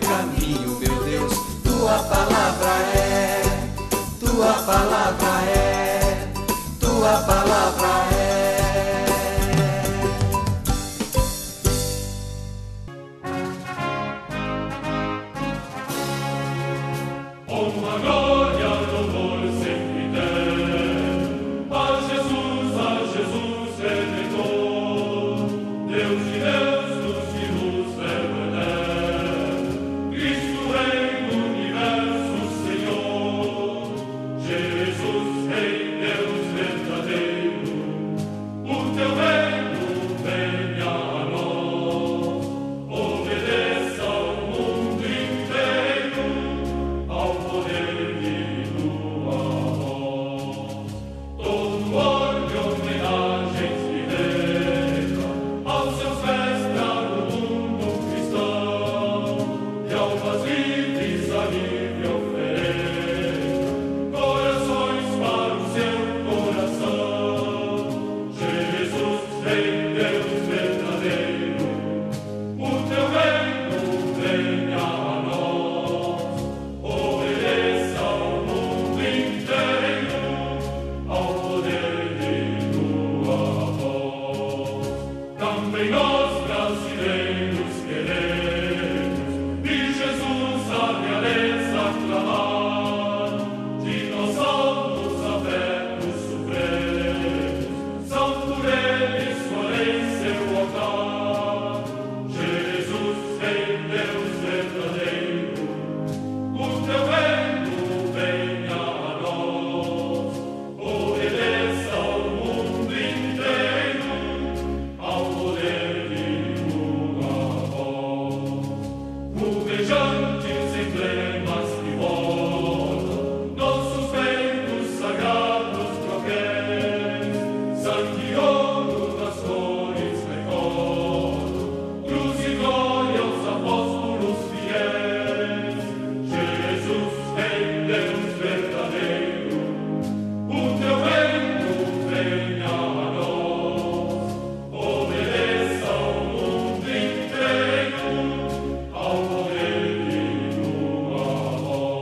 caminho, meu Deus, tua palavra é, tua palavra é, tua palavra é. Honra, glória, louvor sempre tem a Jesus Redentor, Deus de Deus, luz de luz, verbo eterno, Cristo Rei do universo, Senhor, Jesus Rei, Deus verdadeiro, o teu reino venha a nós, obedeça ao mundo inteiro, ao poder de tua voz. Todo orgulho, homenagem se renda aos seus pés traga o mundo cristão, de almas livres a livre oferenda, corações para o seu coração. Jesus, Rei, Deus verdadeiro, o teu reino venha a nós, obedeça ao mundo inteiro, ao poder de tua voz. Também nós, brasileiros, queremos de Jesus a realeza clamar, de nós somos afetos supremos, são por eles sua lei seu altar. Jesus, Rei, Deus verdadeiro, o teu reino venha a nós, obedeça ao mundo inteiro, ao poder de tua voz. Rubejantes emblemas que voltam, nossos feitos sagrados tropéis, sangue e ouro das cores recordam, cruz e glória aos apóstolos fiéis. Jesus, Rei, Deus verdadeiro, o teu reino venha a nós, obedeça ao mundo inteiro, ao poder de tua voz.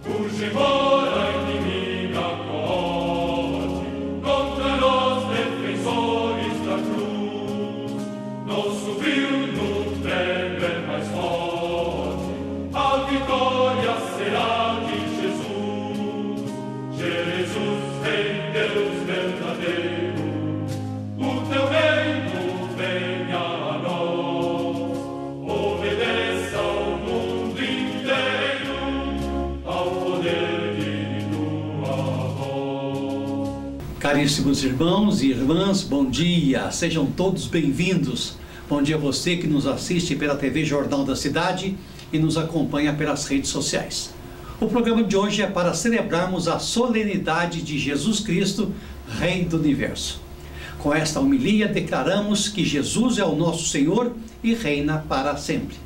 Urge embora a inimiga corte, contra nós defensores da cruz, nosso brilho no prego é mais forte, a vitória será de Jesus. Jesus, Rei, Deus verdadeiro, o teu reino venha a nós, obedeça ao mundo inteiro, ao poder de tua voz. Caríssimos irmãos e irmãs, bom dia, sejam todos bem-vindos. Bom dia a você que nos assiste pela TV Jornal da Cidade e nos acompanha pelas redes sociais. O programa de hoje é para celebrarmos a solenidade de Jesus Cristo, Rei do Universo. Com esta homilia declaramos que Jesus é o nosso Senhor e reina para sempre.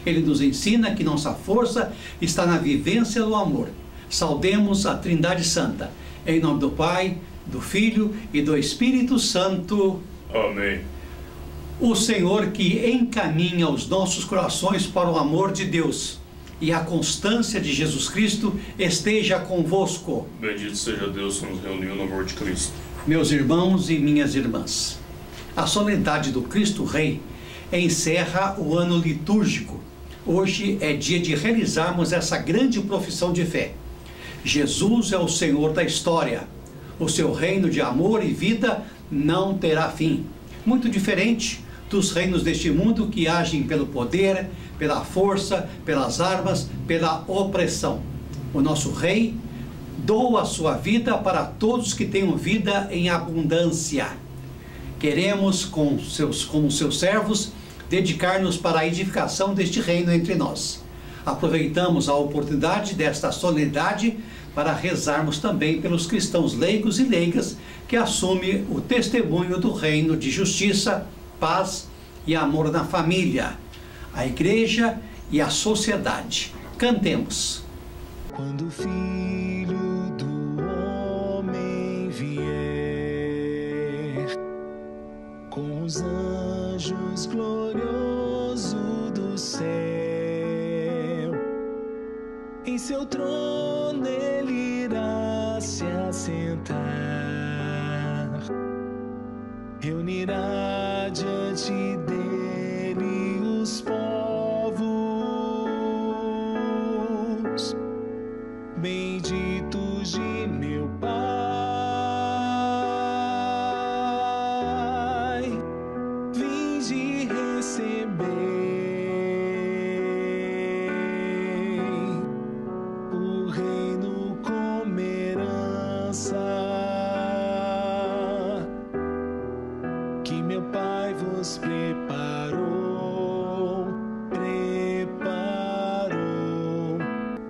Ele nos ensina que nossa força está na vivência do amor. Saudemos a Trindade Santa. Em nome do Pai, do Filho e do Espírito Santo. Amém. O Senhor que encaminha os nossos corações para o amor de Deus e a constância de Jesus Cristo esteja convosco. Bendito seja Deus que nos reuniu no amor de Cristo. Meus irmãos e minhas irmãs, a solenidade do Cristo Rei encerra o ano litúrgico. Hoje é dia de realizarmos essa grande profissão de fé. Jesus é o Senhor da história. O seu reino de amor e vida não terá fim. Muito diferente dos reinos deste mundo que agem pelo poder, pela força, pelas armas, pela opressão. O nosso Rei doa a sua vida para todos que tenham vida em abundância. Queremos, como seus servos, dedicar-nos para a edificação deste reino entre nós. Aproveitamos a oportunidade desta solenidade para rezarmos também pelos cristãos leigos e leigas que assumem o testemunho do reino de justiça, paz e amor na família, a igreja e a sociedade. Cantemos. Quando o Filho do Homem vier, com os anjos gloriosos do céu, Em seu trono ele irá se assentar, reunirá diante dele os povos, benditos de meu Pai, vinde receber o reino como herança que meu Pai vos preparou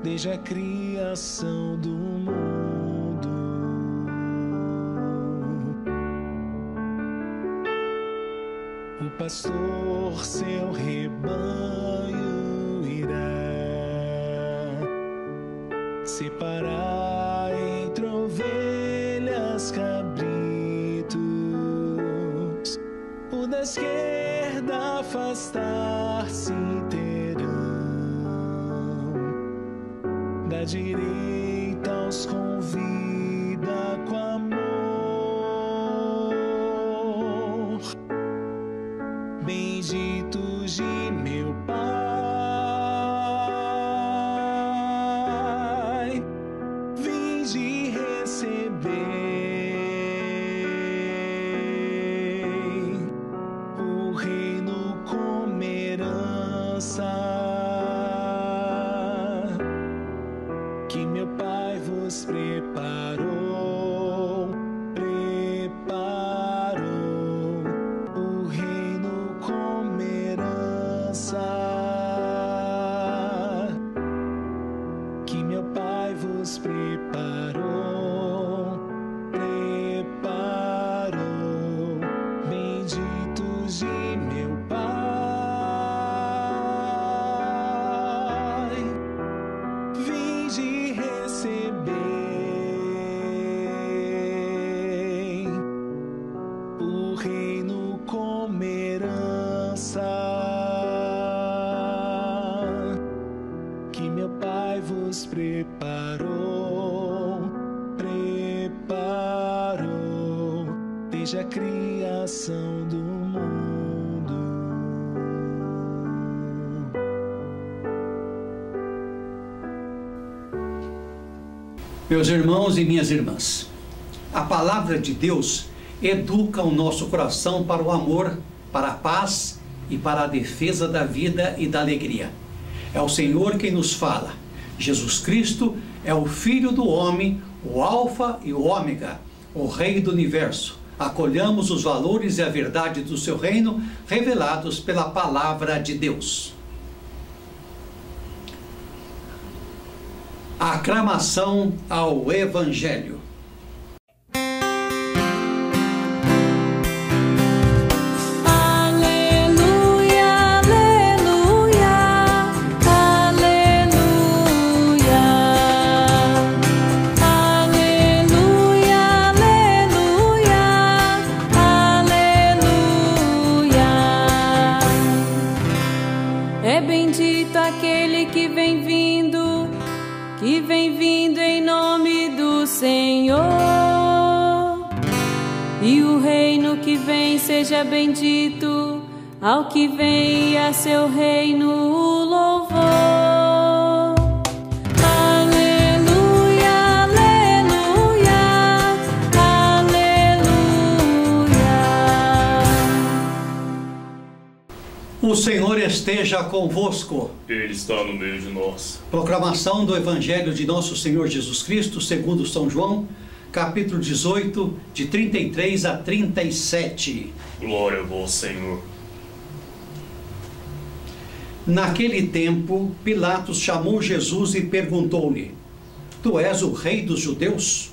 desde a criação do mundo. O pastor seu rebanho irá separar entre ovelhas, cabritos, o da esquerda afastar-se terão, da direita os convida com amor, benditos de meu Pai, vinde receber o reino como herança que meu Pai vos preparou, o reino como herança que meu Pai vos preparou, benditos de meu Pai, vinde receber o reino como herança que meu Pai vos preparou, desde a criação do mundo. Meus irmãos e minhas irmãs, a palavra de Deus educa o nosso coração para o amor, para a paz e para a defesa da vida e da alegria. É o Senhor quem nos fala. Jesus Cristo é o Filho do homem, o Alfa e o Ômega, o Rei do Universo. Acolhamos os valores e a verdade do seu reino revelados pela palavra de Deus. Aclamação ao Evangelho. É bendito aquele que vem vindo em nome do Senhor. E o reino que vem seja bendito, ao que vem e a seu reino o louvor. Aleluia, aleluia, aleluia. O Senhor esteja convosco. Ele está no meio de nós. Proclamação do Evangelho de nosso Senhor Jesus Cristo, segundo São João, capítulo 18, de 33 a 37. Glória a vós, Senhor. Naquele tempo, Pilatos chamou Jesus e perguntou-lhe: Tu és o rei dos judeus?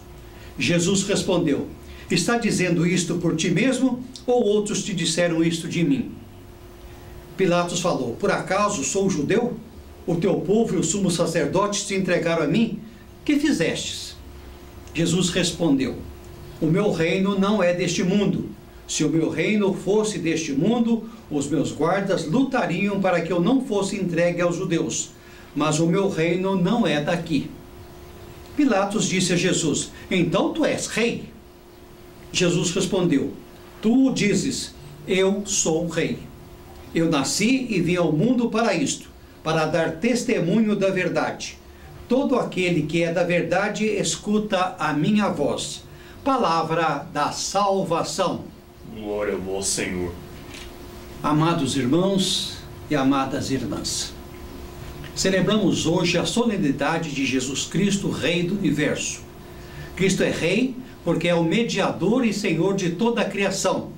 Jesus respondeu: Está dizendo isto por ti mesmo, ou outros te disseram isto de mim? Pilatos falou: Por acaso sou judeu? O teu povo e os sumos sacerdotes te entregaram a mim? Que fizestes? Jesus respondeu: O meu reino não é deste mundo. Se o meu reino fosse deste mundo, os meus guardas lutariam para que eu não fosse entregue aos judeus. mas o meu reino não é daqui. Pilatos disse a Jesus: então tu és rei? Jesus respondeu: tu o dizes, eu sou o rei. Eu nasci e vim ao mundo para isto, para dar testemunho da verdade. Todo aquele que é da verdade escuta a minha voz. Palavra da salvação. Glória a vós, Senhor. Amados irmãos e amadas irmãs, celebramos hoje a solenidade de Jesus Cristo, Rei do Universo. Cristo é Rei porque é o mediador e Senhor de toda a criação,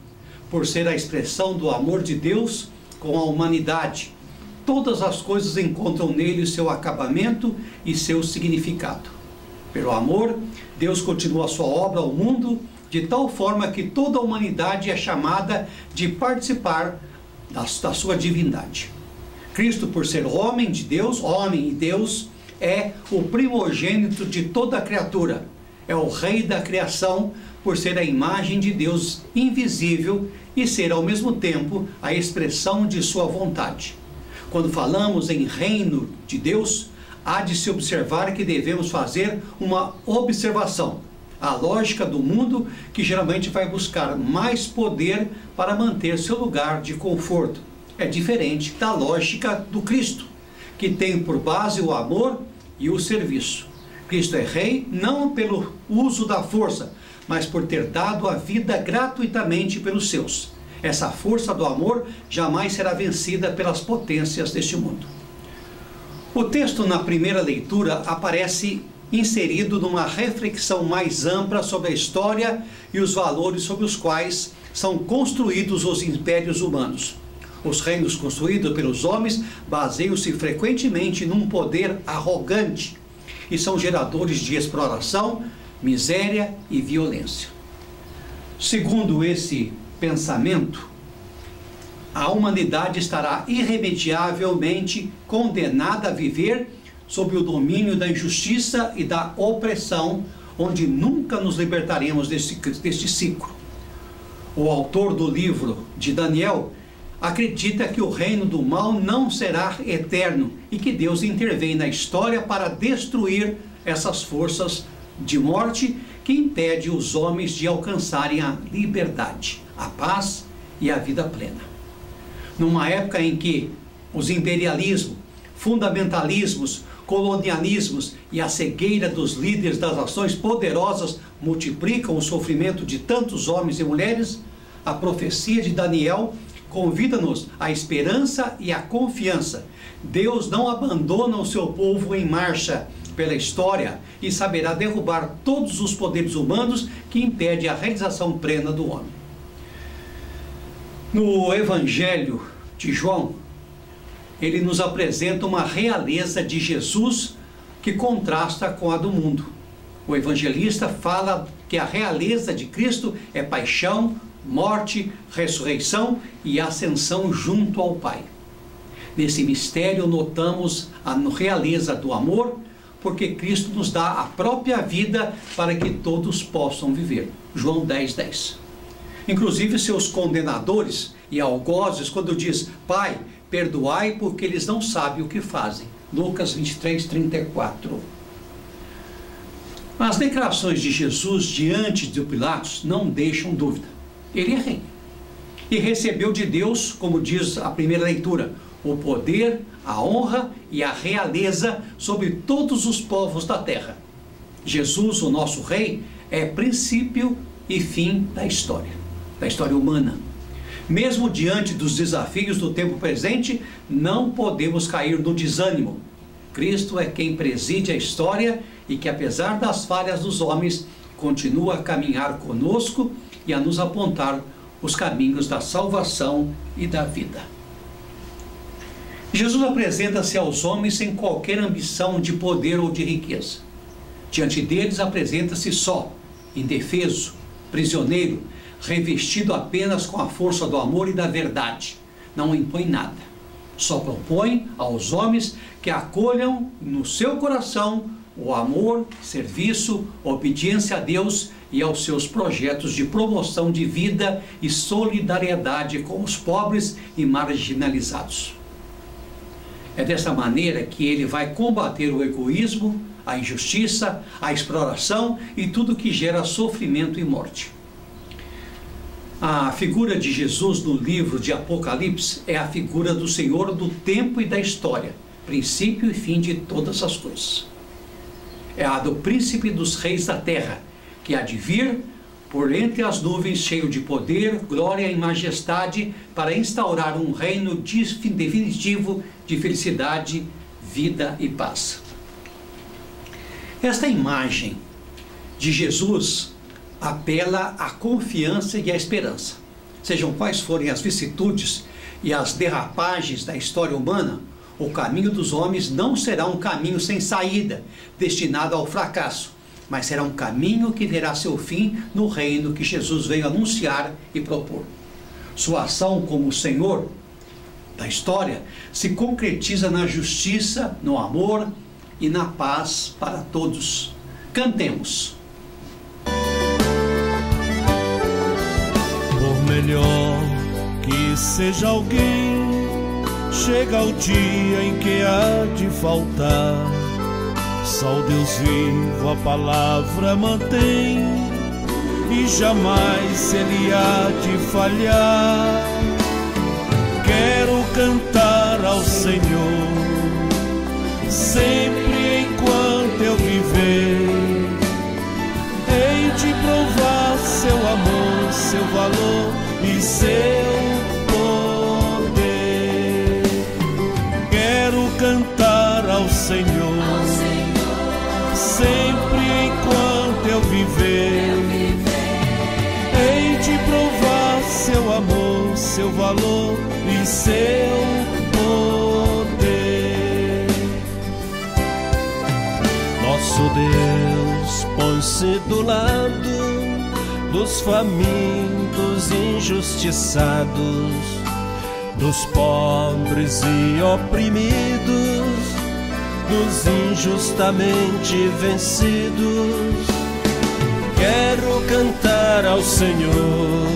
por ser a expressão do amor de Deus com a humanidade. Todas as coisas encontram nele seu acabamento e seu significado. Pelo amor, Deus continua a sua obra ao mundo, de tal forma que toda a humanidade é chamada de participar da sua divindade. Cristo, por ser homem de Deus, homem e Deus, é o primogênito de toda a criatura. É o rei da criação, por ser a imagem de Deus invisível e ser ao mesmo tempo a expressão de sua vontade. Quando falamos em reino de Deus, há de se observar que devemos fazer uma observação. A lógica do mundo, que geralmente vai buscar mais poder para manter seu lugar de conforto, é diferente da lógica do Cristo, que tem por base o amor e o serviço. Cristo é rei não pelo uso da força, mas por ter dado a vida gratuitamente pelos seus. Essa força do amor jamais será vencida pelas potências deste mundo. O texto, na primeira leitura, aparece inserido numa reflexão mais ampla sobre a história e os valores sobre os quais são construídos os impérios humanos. Os reinos construídos pelos homens baseiam-se frequentemente num poder arrogante e são geradores de exploração, miséria e violência. Segundo esse pensamento, a humanidade estará irremediavelmente condenada a viver sob o domínio da injustiça e da opressão, onde nunca nos libertaremos deste ciclo. O autor do livro de Daniel acredita que o reino do mal não será eterno e que Deus intervém na história para destruir essas forças de morte que impedem os homens de alcançarem a liberdade, a paz e a vida plena. Numa época em que os imperialismos, fundamentalismos, colonialismos e a cegueira dos líderes das nações poderosas multiplicam o sofrimento de tantos homens e mulheres, a profecia de Daniel convida-nos à esperança e à confiança. Deus não abandona o seu povo em marcha pela história e saberá derrubar todos os poderes humanos que impedem a realização plena do homem. No Evangelho de João, ele nos apresenta uma realeza de Jesus que contrasta com a do mundo. O evangelista fala que a realeza de Cristo é paixão, morte, ressurreição e ascensão junto ao Pai. Nesse mistério notamos a realeza do amor, porque Cristo nos dá a própria vida para que todos possam viver. João 10:10. Inclusive seus condenadores e algozes, quando diz: Pai, perdoai porque eles não sabem o que fazem. Lucas 23:34. As declarações de Jesus diante de Pilatos não deixam dúvida. Ele é rei. E recebeu de Deus, como diz a primeira leitura, o poder, a honra e a realeza sobre todos os povos da terra. Jesus, o nosso rei, é princípio e fim da história humana. Mesmo diante dos desafios do tempo presente, não podemos cair no desânimo. Cristo é quem preside a história e que, apesar das falhas dos homens, continua a caminhar conosco e a nos apontar os caminhos da salvação e da vida. Jesus apresenta-se aos homens sem qualquer ambição de poder ou de riqueza. Diante deles apresenta-se só, indefeso, prisioneiro, revestido apenas com a força do amor e da verdade. Não impõe nada. Só propõe aos homens que acolham no seu coração o amor, serviço, obediência a Deus e aos seus projetos de promoção de vida e solidariedade com os pobres e marginalizados. É dessa maneira que ele vai combater o egoísmo, a injustiça, a exploração e tudo que gera sofrimento e morte. A figura de Jesus no livro de Apocalipse é a figura do Senhor do tempo e da história, princípio e fim de todas as coisas. É a do príncipe dos reis da terra, que há de vir por entre as nuvens, cheio de poder, glória e majestade, para instaurar um reino definitivo de felicidade, vida e paz. Esta imagem de Jesus apela à confiança e à esperança. Sejam quais forem as vicissitudes e as derrapagens da história humana, o caminho dos homens não será um caminho sem saída, destinado ao fracasso, mas será um caminho que terá seu fim no reino que Jesus veio anunciar e propor. Sua ação como Senhor da história se concretiza na justiça, no amor e na paz para todos. Cantemos. Por melhor que seja alguém, chega o dia em que há de faltar. Só o Deus vivo a palavra mantém, e jamais ele há de falhar. Quero cantar ao Senhor, sempre enquanto eu viver. Hei de provar seu amor, seu valor e seu poder. Quero cantar ao Senhor, sempre enquanto eu viver. Hei de provar seu amor, seu valor e seu poder. Nosso Deus põe-se do lado dos famintos injustiçados, dos pobres e oprimidos, dos injustamente vencidos. Quero cantar ao Senhor,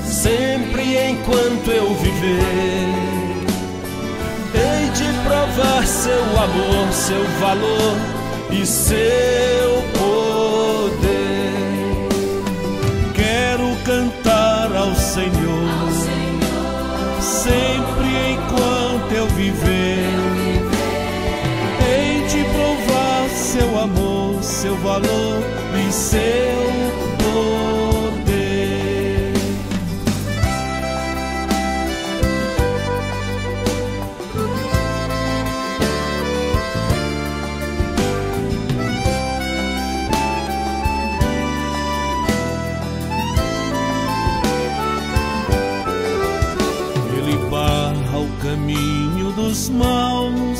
sempre enquanto eu viver. Hei de provar seu amor, seu valor e seu poder. Quero cantar ao Senhor, sempre enquanto eu viver. Hei de provar seu amor, seu valor e seu poder. Ele barra o caminho dos maus,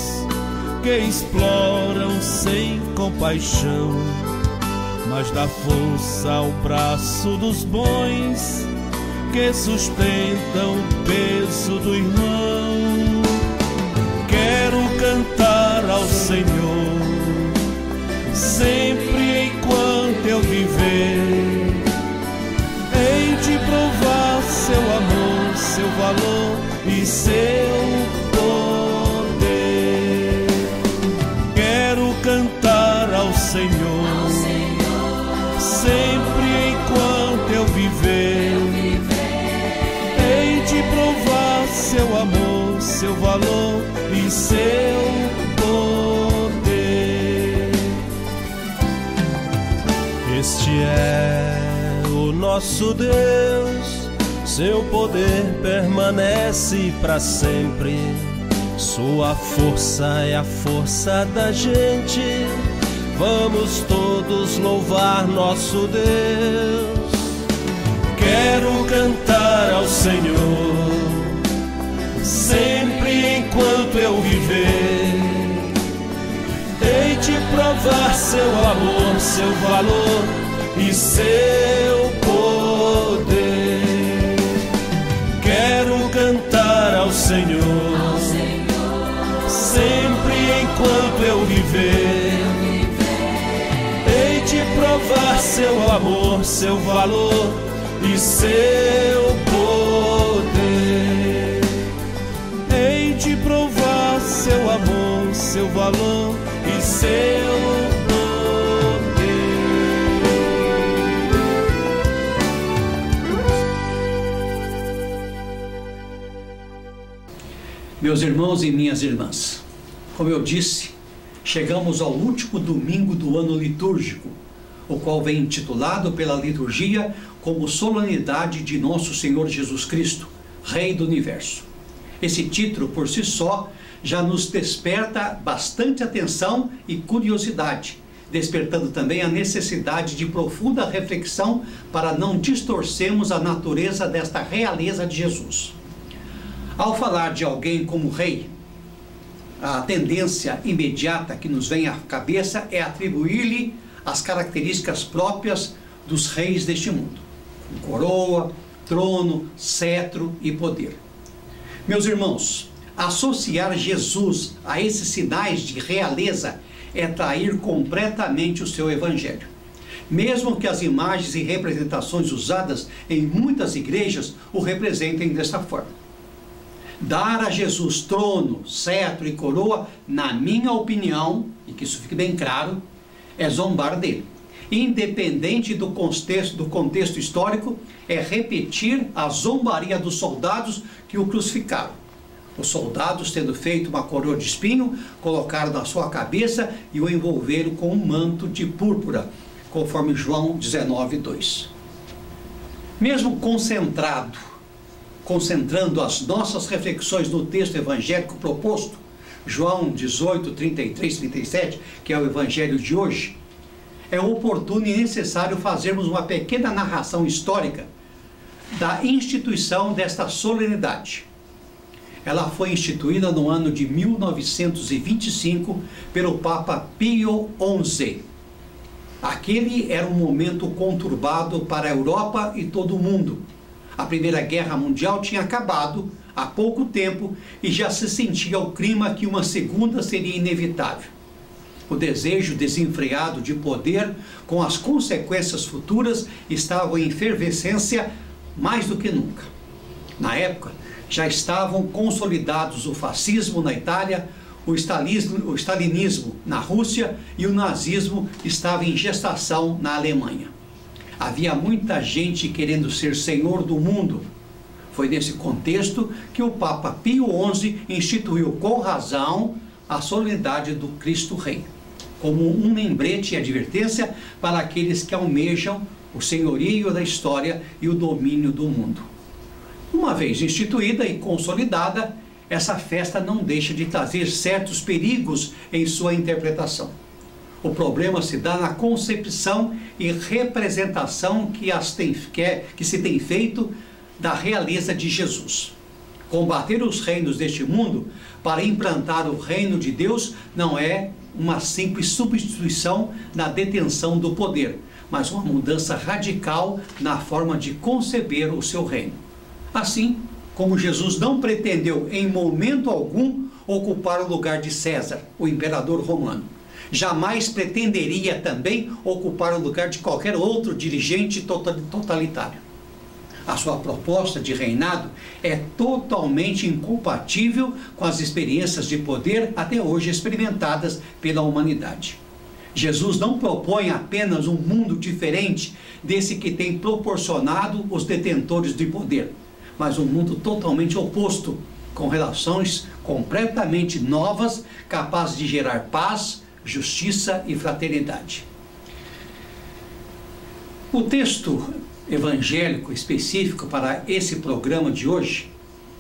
que exploram sem compaixão, mas dá força ao braço dos bons, que sustentam o peso do irmão. Quero cantar ao Senhor, sempre enquanto eu viver. Hei de provar seu amor, seu valor e seu poder. Quero cantar ao Senhor, sempre enquanto eu viver. Hei de provar seu amor, seu valor e seu poder. Este é o nosso Deus, seu poder permanece para sempre. Sua força é a força da gente. Vamos todos louvar nosso Deus. Quero cantar ao Senhor, sempre enquanto eu viver. Hei de provar seu amor, seu valor e seu poder. Quero cantar ao Senhor, sempre enquanto eu viver. Hei de provar seu amor, seu valor e seu poder. Hei de provar seu valor e seu poder. Meus irmãos e minhas irmãs, como eu disse, chegamos ao último domingo do ano litúrgico, o qual vem intitulado pela liturgia como solenidade de nosso Senhor Jesus Cristo, Rei do Universo. Esse título, por si só, já nos desperta bastante atenção e curiosidade, despertando também a necessidade de profunda reflexão para não distorcermos a natureza desta realeza de Jesus. Ao falar de alguém como rei, a tendência imediata que nos vem à cabeça é atribuir-lhe as características próprias dos reis deste mundo: coroa, trono, cetro e poder. Meus irmãos, associar Jesus a esses sinais de realeza é trair completamente o seu evangelho. Mesmo que as imagens e representações usadas em muitas igrejas o representem dessa forma. Dar a Jesus trono, cetro e coroa, na minha opinião, e que isso fique bem claro, é zombar dele. Independente do contexto histórico, é repetir a zombaria dos soldados que o crucificaram. Os soldados, tendo feito uma coroa de espinho, colocaram na sua cabeça e o envolveram com um manto de púrpura, conforme João 19:2. Mesmo concentrando as nossas reflexões no texto evangélico proposto, João 18, 33, 37, que é o evangelho de hoje, é oportuno e necessário fazermos uma pequena narração histórica da instituição desta solenidade. Ela foi instituída no ano de 1925 pelo Papa Pio XI. Aquele era um momento conturbado para a Europa e todo o mundo. A Primeira Guerra Mundial tinha acabado há pouco tempo e já se sentia o clima que uma segunda seria inevitável. O desejo desenfreado de poder, com as consequências futuras, estava em efervescência mais do que nunca. Na época, já estavam consolidados o fascismo na Itália, o stalinismo na Rússia e o nazismo estava em gestação na Alemanha. Havia muita gente querendo ser senhor do mundo. Foi nesse contexto que o Papa Pio XI instituiu com razão a solenidade do Cristo Rei, como um lembrete e advertência para aqueles que almejam o senhorio da história e o domínio do mundo. Uma vez instituída e consolidada, essa festa não deixa de trazer certos perigos em sua interpretação. O problema se dá na concepção e representação que se tem feito da realeza de Jesus. Combater os reinos deste mundo para implantar o reino de Deus não é uma simples substituição na detenção do poder, mas uma mudança radical na forma de conceber o seu reino. Assim como Jesus não pretendeu em momento algum ocupar o lugar de César, o imperador romano, jamais pretenderia também ocupar o lugar de qualquer outro dirigente totalitário. A sua proposta de reinado é totalmente incompatível com as experiências de poder até hoje experimentadas pela humanidade. Jesus não propõe apenas um mundo diferente desse que tem proporcionado os detentores de poder, mas um mundo totalmente oposto, com relações completamente novas, capazes de gerar paz, justiça e fraternidade. O texto evangélico específico para esse programa de hoje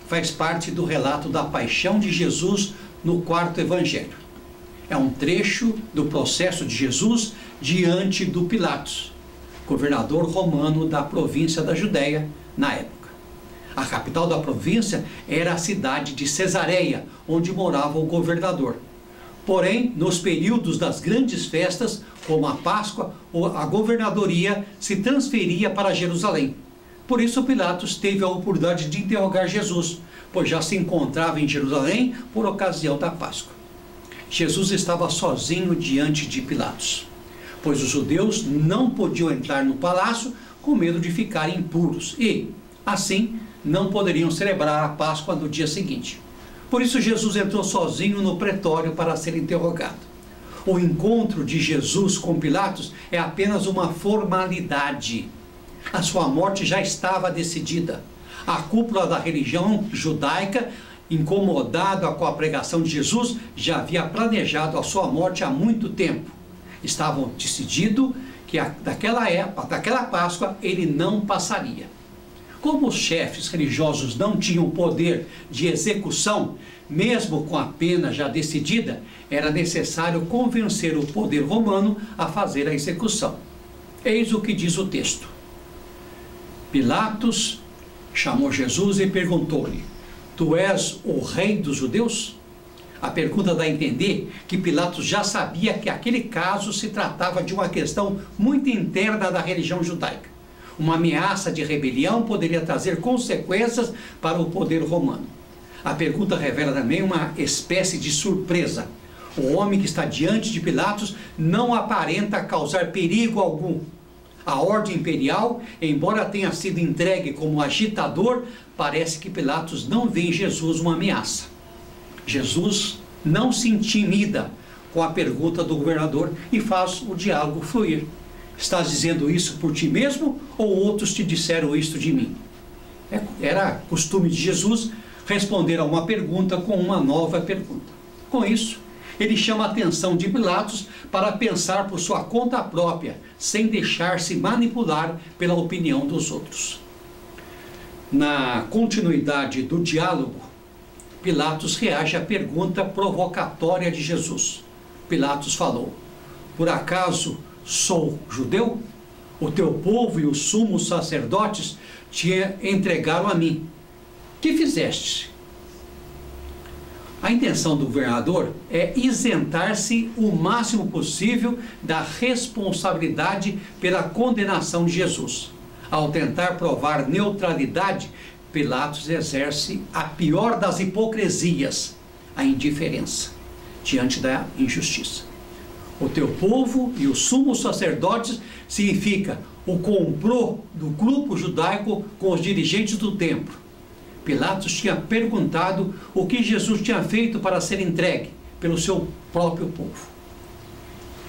faz parte do relato da paixão de Jesus no quarto evangelho. É um trecho do processo de Jesus diante do Pilatos, governador romano da província da Judéia na época. A capital da província era a cidade de Cesareia, onde morava o governador. Porém, nos períodos das grandes festas, como a Páscoa, a governadoria se transferia para Jerusalém. Por isso, Pilatos teve a oportunidade de interrogar Jesus, pois já se encontrava em Jerusalém por ocasião da Páscoa. Jesus estava sozinho diante de Pilatos, pois os judeus não podiam entrar no palácio com medo de ficarem impuros e, assim, não poderiam celebrar a Páscoa no dia seguinte. Por isso Jesus entrou sozinho no pretório para ser interrogado. O encontro de Jesus com Pilatos é apenas uma formalidade. A sua morte já estava decidida. A cúpula da religião judaica, incomodada com a pregação de Jesus, já havia planejado a sua morte há muito tempo. Estavam decidido que daquela Páscoa ele não passaria. Como os chefes religiosos não tinham poder de execução, mesmo com a pena já decidida, era necessário convencer o poder romano a fazer a execução. Eis o que diz o texto. Pilatos chamou Jesus e perguntou-lhe: Tu és o rei dos judeus? A pergunta dá a entender que Pilatos já sabia que aquele caso se tratava de uma questão muito interna da religião judaica. Uma ameaça de rebelião poderia trazer consequências para o poder romano. A pergunta revela também uma espécie de surpresa. O homem que está diante de Pilatos não aparenta causar perigo algum. A ordem imperial, embora tenha sido entregue como agitador, parece que Pilatos não vê em Jesus uma ameaça. Jesus não se intimida com a pergunta do governador e faz o diálogo fluir. Estás dizendo isso por ti mesmo ou outros te disseram isto de mim? Era costume de Jesus responder a uma pergunta com uma nova pergunta. Com isso, ele chama a atenção de Pilatos para pensar por sua conta própria, sem deixar-se manipular pela opinião dos outros. Na continuidade do diálogo, Pilatos reage à pergunta provocatória de Jesus. Pilatos falou: Por acaso sou judeu? O teu povo e os sumos sacerdotes te entregaram a mim. Que fizeste? A intenção do governador é isentar-se o máximo possível da responsabilidade pela condenação de Jesus. Ao tentar provar neutralidade, Pilatos exerce a pior das hipocrisias, a indiferença diante da injustiça. O teu povo e os sumos sacerdotes significa o complô do grupo judaico com os dirigentes do templo. Pilatos tinha perguntado o que Jesus tinha feito para ser entregue pelo seu próprio povo.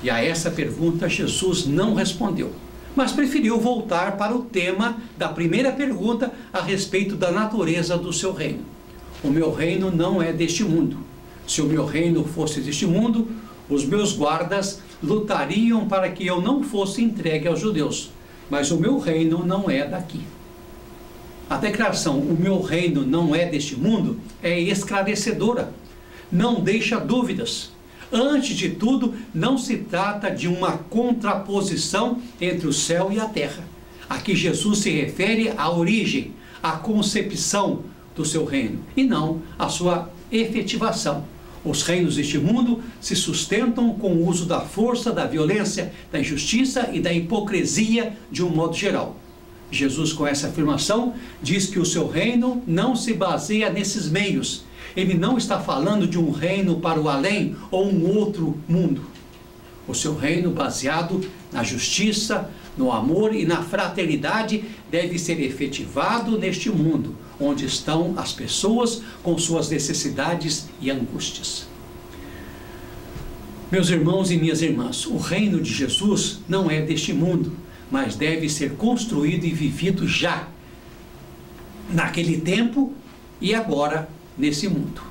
E a essa pergunta Jesus não respondeu, mas preferiu voltar para o tema da primeira pergunta a respeito da natureza do seu reino. O meu reino não é deste mundo. Se o meu reino fosse deste mundo, os meus guardas lutariam para que eu não fosse entregue aos judeus. Mas o meu reino não é daqui. A declaração, o meu reino não é deste mundo, é esclarecedora. Não deixa dúvidas. Antes de tudo, não se trata de uma contraposição entre o céu e a terra. Aqui Jesus se refere à origem, à concepção do seu reino, e não à sua efetivação. Os reinos deste mundo se sustentam com o uso da força, da violência, da injustiça e da hipocrisia de um modo geral. Jesus, com essa afirmação, diz que o seu reino não se baseia nesses meios. Ele não está falando de um reino para o além ou um outro mundo. O seu reino, baseado na justiça, no amor e na fraternidade, deve ser efetivado neste mundo, onde estão as pessoas com suas necessidades e angústias. Meus irmãos e minhas irmãs, o reino de Jesus não é deste mundo, mas deve ser construído e vivido já, naquele tempo e agora nesse mundo.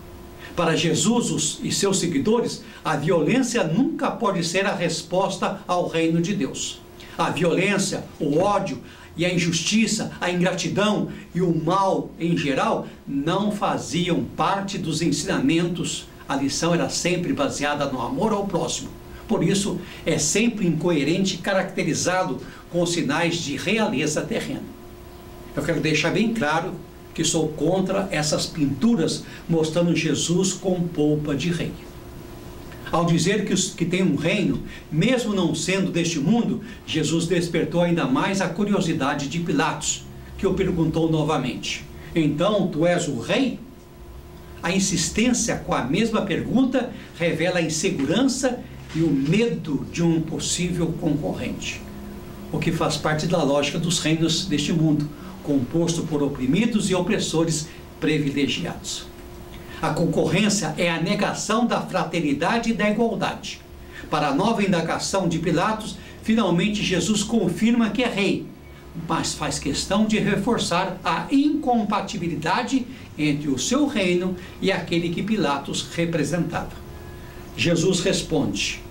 Para Jesus e seus seguidores, a violência nunca pode ser a resposta ao reino de Deus. A violência, o ódio e a injustiça, a ingratidão e o mal em geral não faziam parte dos ensinamentos. A lição era sempre baseada no amor ao próximo. Por isso, é sempre incoerente e caracterizado com sinais de realeza terrena. Eu quero deixar bem claro que sou contra essas pinturas mostrando Jesus com polpa de rei. Ao dizer que tem um reino, mesmo não sendo deste mundo, Jesus despertou ainda mais a curiosidade de Pilatos, que o perguntou novamente: Então, tu és o rei? A insistência com a mesma pergunta revela a insegurança e o medo de um possível concorrente, o que faz parte da lógica dos reinos deste mundo, composto por oprimidos e opressores privilegiados. A concorrência é a negação da fraternidade e da igualdade. Para a nova indagação de Pilatos, finalmente Jesus confirma que é rei, mas faz questão de reforçar a incompatibilidade entre o seu reino e aquele que Pilatos representava. Jesus responde: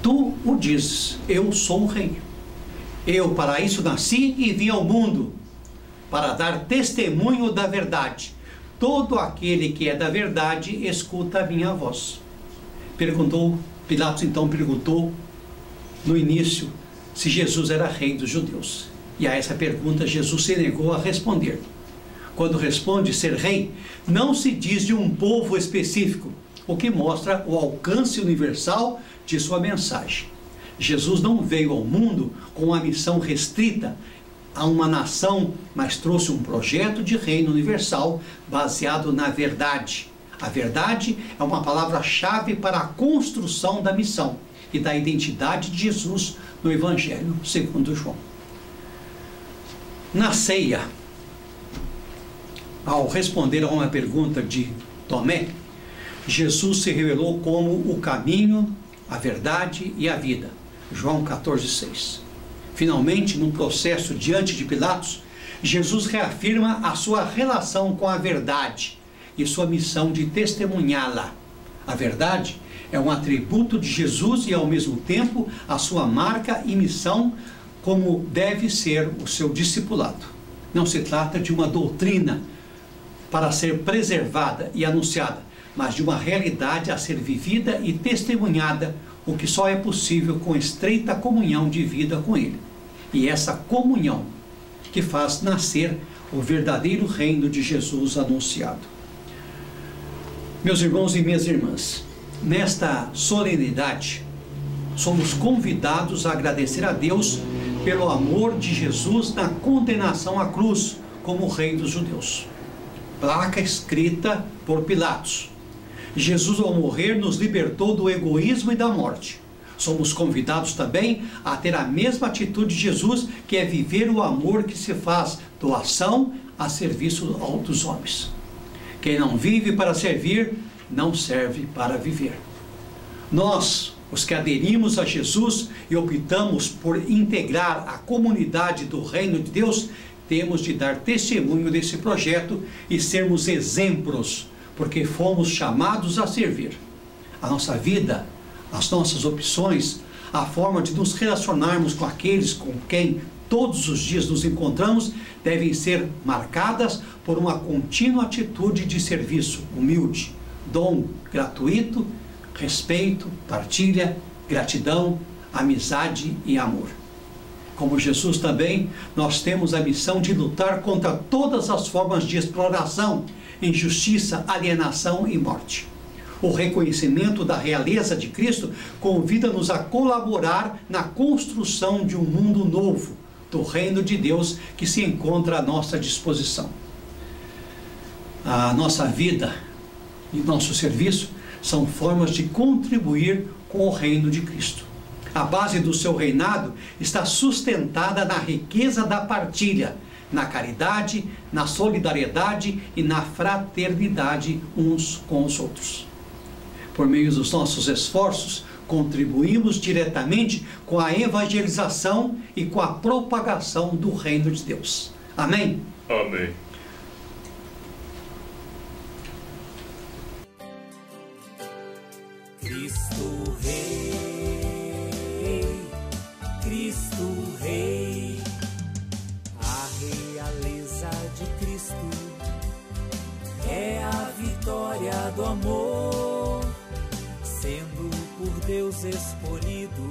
tu o dizes, eu sou o rei. Eu para isso nasci e vim ao mundo, para dar testemunho da verdade. Todo aquele que é da verdade escuta a minha voz. Pilatos então perguntou no início se Jesus era rei dos judeus. E a essa pergunta Jesus se negou a responder. Quando responde ser rei, não se diz de um povo específico, o que mostra o alcance universal de sua mensagem. Jesus não veio ao mundo com uma missão restrita a uma nação, mas trouxe um projeto de reino universal baseado na verdade. A verdade é uma palavra-chave para a construção da missão e da identidade de Jesus no Evangelho segundo João. Na ceia, ao responder a uma pergunta de Tomé, Jesus se revelou como o caminho, a verdade e a vida. João 14,6. Finalmente, no processo diante de Pilatos, Jesus reafirma a sua relação com a verdade e sua missão de testemunhá-la. A verdade é um atributo de Jesus e, ao mesmo tempo, a sua marca e missão, como deve ser o seu discipulado. Não se trata de uma doutrina para ser preservada e anunciada, mas de uma realidade a ser vivida e testemunhada, o que só é possível com estreita comunhão de vida com Ele. E essa comunhão que faz nascer o verdadeiro reino de Jesus anunciado. Meus irmãos e minhas irmãs, nesta solenidade, somos convidados a agradecer a Deus pelo amor de Jesus na condenação à cruz como Rei dos Judeus. Placa escrita por Pilatos. Jesus, ao morrer, nos libertou do egoísmo e da morte. Somos convidados também a ter a mesma atitude de Jesus, que é viver o amor que se faz doação a serviço dos homens. Quem não vive para servir, não serve para viver. Nós, os que aderimos a Jesus e optamos por integrar a comunidade do reino de Deus, temos de dar testemunho desse projeto e sermos exemplos, porque fomos chamados a servir. A nossa vida, as nossas opções, a forma de nos relacionarmos com aqueles com quem todos os dias nos encontramos, devem ser marcadas por uma contínua atitude de serviço humilde, dom gratuito, respeito, partilha, gratidão, amizade e amor. Como Jesus também, nós temos a missão de lutar contra todas as formas de exploração, injustiça, alienação e morte. O reconhecimento da realeza de Cristo convida-nos a colaborar na construção de um mundo novo, do reino de Deus que se encontra à nossa disposição. A nossa vida e nosso serviço são formas de contribuir com o reino de Cristo. A base do seu reinado está sustentada na riqueza da partilha, na caridade, na solidariedade e na fraternidade uns com os outros. Por meio dos nossos esforços, contribuímos diretamente com a evangelização e com a propagação do reino de Deus. Amém? Amém. Cristo Rei, Cristo Rei, a realeza de Cristo é a vitória do amor, sendo por Deus escolhido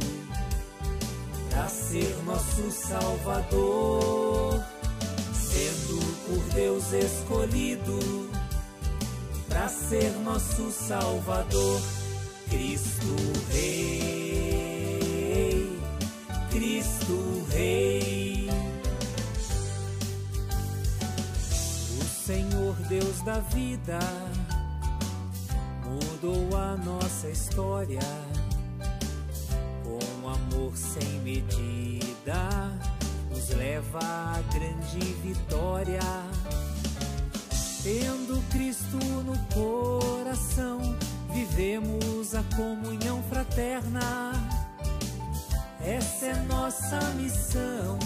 para ser nosso Salvador, sendo por Deus escolhido para ser nosso Salvador. Cristo Rei, Cristo Rei, o Senhor Deus da vida mudou a nossa história com amor sem medida, nos leva à grande vitória. Tendo Cristo no coração, vivemos a comunhão fraterna. Essa é nossa missão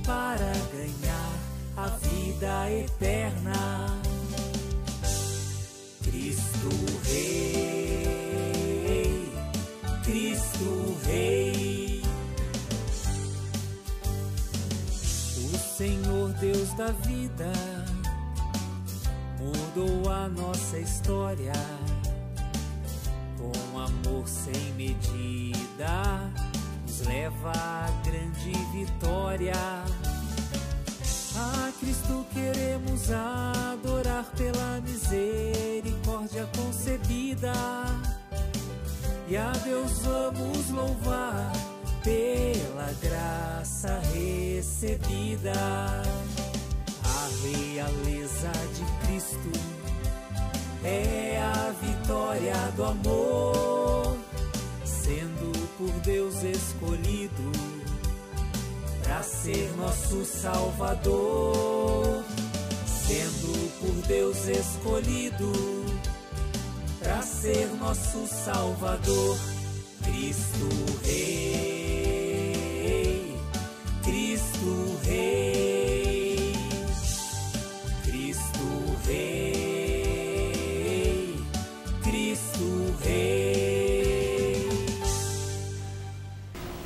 para ganhar a vida eterna. Cristo Rei, Cristo Rei, o Senhor Deus da vida mudou a nossa história com amor sem medida, nos leva à grande vitória. A Cristo queremos adorar pela misericórdia concebida, e a Deus vamos louvar pela graça recebida. A realeza de Cristo é a vitória do amor, sendo por Deus escolhido para ser nosso Salvador, sendo por Deus escolhido para ser nosso Salvador. Cristo Rei, Cristo Rei, Cristo Rei, Cristo Rei.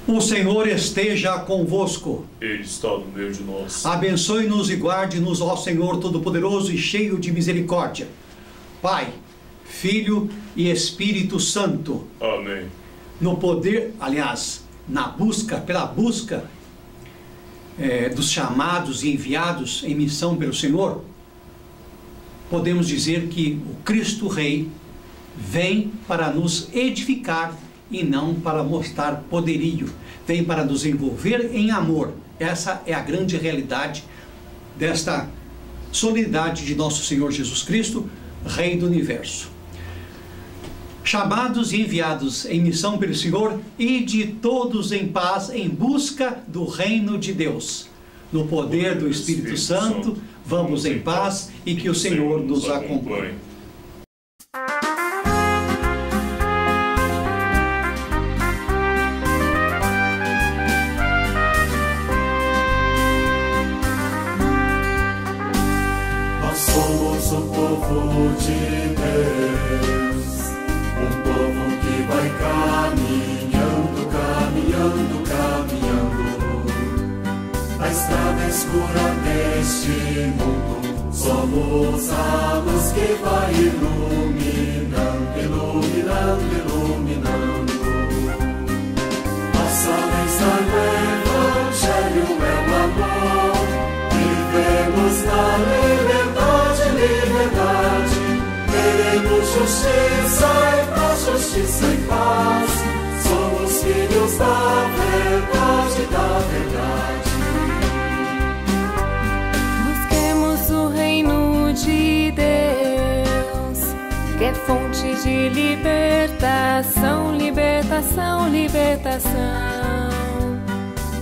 O Senhor esteja convosco. Ele está no meio de nós. Abençoe-nos e guarde-nos, ó Senhor Todo-Poderoso e cheio de misericórdia. Pai, Filho e Espírito Santo. Amém. No poder, aliás, pela busca dos chamados e enviados em missão pelo Senhor, podemos dizer que o Cristo Rei vem para nos edificar e não para mostrar poderio, vem para nos envolver em amor. Essa é a grande realidade desta solenidade de nosso Senhor Jesus Cristo, Rei do Universo. Chamados e enviados em missão pelo Senhor, ide todos em paz em busca do reino de Deus. No poder do Espírito Santo, vamos em paz e que o Senhor nos acompanhe. Nós somos o povo de Deus, um povo que vai caminhando, caminhando, caminhando. Na estrada escura deste mundo, somos a luz que vai iluminando, iluminando, iluminando. Nossa lei está no Evangelho, é o amor. Vivemos na liberdade, liberdade. Queremos justiça e paz, justiça e paz. Somos filhos da verdade, da verdade. Busquemos o reino de Deus, que é fonte de libertação, libertação, libertação.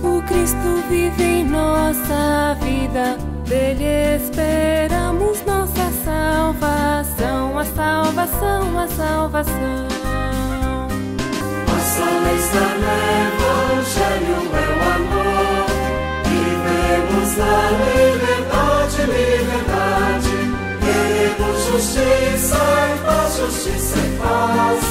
O Cristo vive em nossa vida, dele esperamos nossa salvação, a salvação, a salvação. Nossa lei está no Evangelho, é o amor. Vivemos na liberdade, liberdade. Queremos justiça e paz, justiça e paz.